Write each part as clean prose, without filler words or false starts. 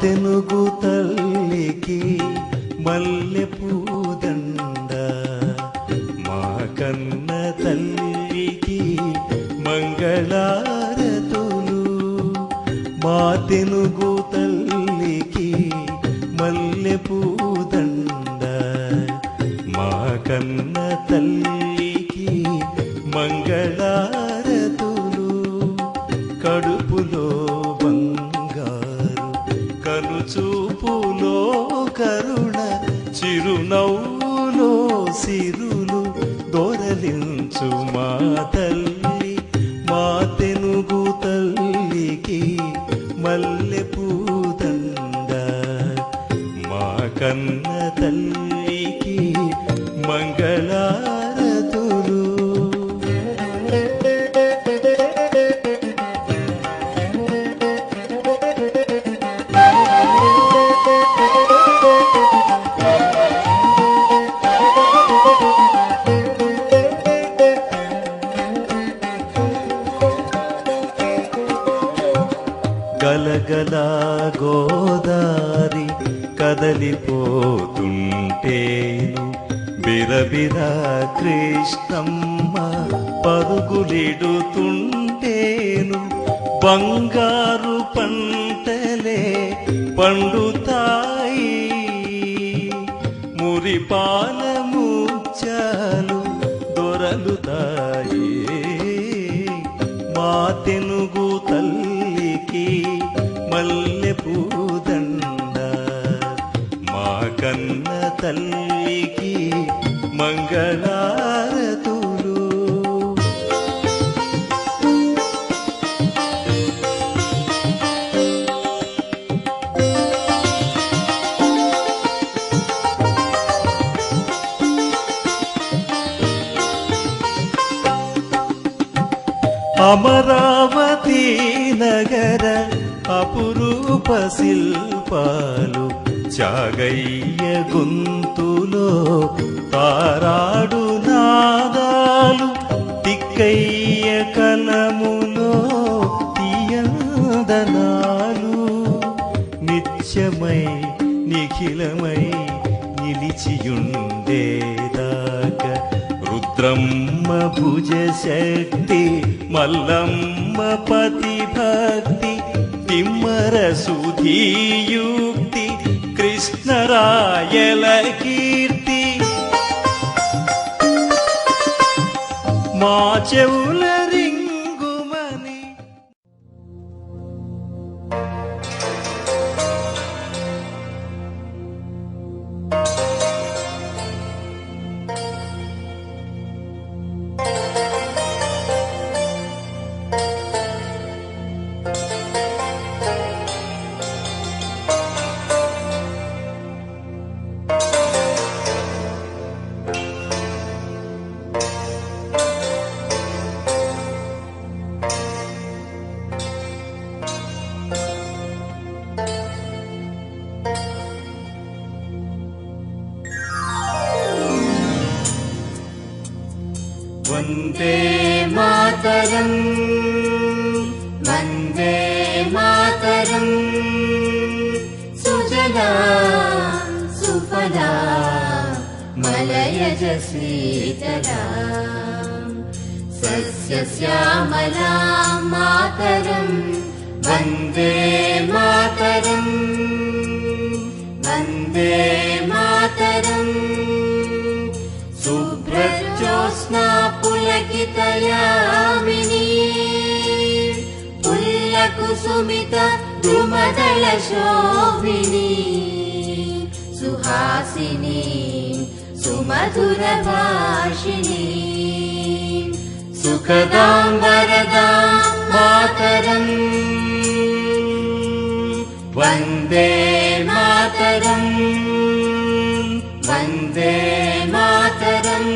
తెనుగు తల్లికి మల్లె పూదండ, మా కన్న తల్లికి మంగళారతులు. మా తెనుగు తల్లికి మల్లె పూదండ, మా కన్న తల్లికి మంగళారతులు. కడుపులో బంగారు, కనుచూపులో కరుణ, చిరునవ్వులో సిరులు దొరలించు మా తల్లి. మా తెనుగు తల్లికి మల్లె పూదండ, మా కన్న తల్లికి మంగళారతులు. గలగల గోదారి కదలిపోతుంటేను, బిరబిర కృష్ణమ్మ పరుగులిడుతుంటేను. బంగారు పంటలే పండుతాయి, మురిపాల ముత్యాలు దొరలుతాయి. మా తెనుగు తల్లికి మల్లె పూదండ, మా కన్న తల్లికి మంగళారతులు. అమరావతి నగర అపురూప శిల్పాలు, చాగయ్య గొంతులో తారాడు నాదాలు, తిక్కయ్య కలములో తీయందనాలు. నిత్యమై నిఖిలమై నిలిచియుండేదాకా రుద్రమ్మ భుజ శక్తి, మల్లమ్మ పతి భక్తి, తిమ్మర సుధీయుక్తి, కృష్ణరాయల కీర్తి. మా చెవుల రింగుమని వందే మాతరం, వందే మాతరం. సుజలా సుఫలా మలయజ శ్రీతరా, సస్యశ్యామలా మాతరం. వందే మాతరం, వందే మాతరం. శుభ్రజ్యోత్స్నా పులకితయామినీ, పుల్లకుసుమిత ద్రుమదళ శోభినీ, సుహాసినీ సుమధుర భాషిణీ, సుఖదాం వరదాం మాతరం. Vande Mataram, Vande Mataram.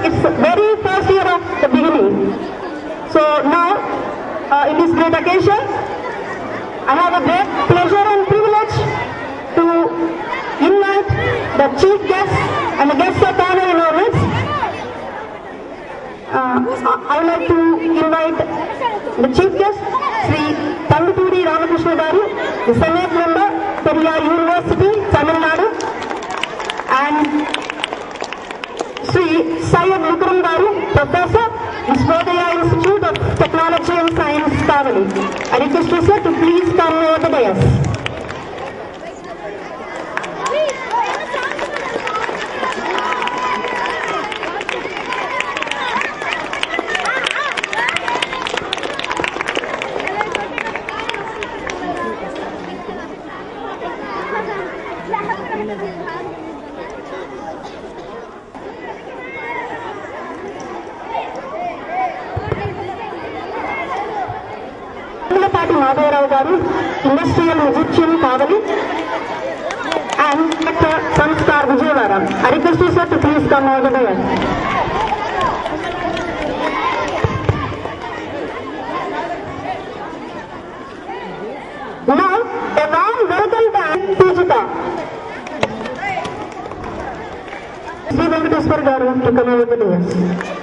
it's very first year of the beginning. So now, in this great occasion, I have a great pleasure and privilege to invite the chief guest and the guests of honor in our midst. I would like to invite the chief guest, Sri Tanguturi Ramakrishna Garu, the Senate member, Periyar University, Tamil Nadu, and Sri Syed Mukram Garu, Professor, Visvodaya Institute of Technology and Science, Kavali. I request you, sir, to please come over the dais. Madhavarao Garu, Industrial Musician Kavali, and Dr. Samskar Vijayawada. I request you, sir, to please come over the dais. Now, a warm welcome to Pujita. Sri Venkateswar Garu to come over the dais.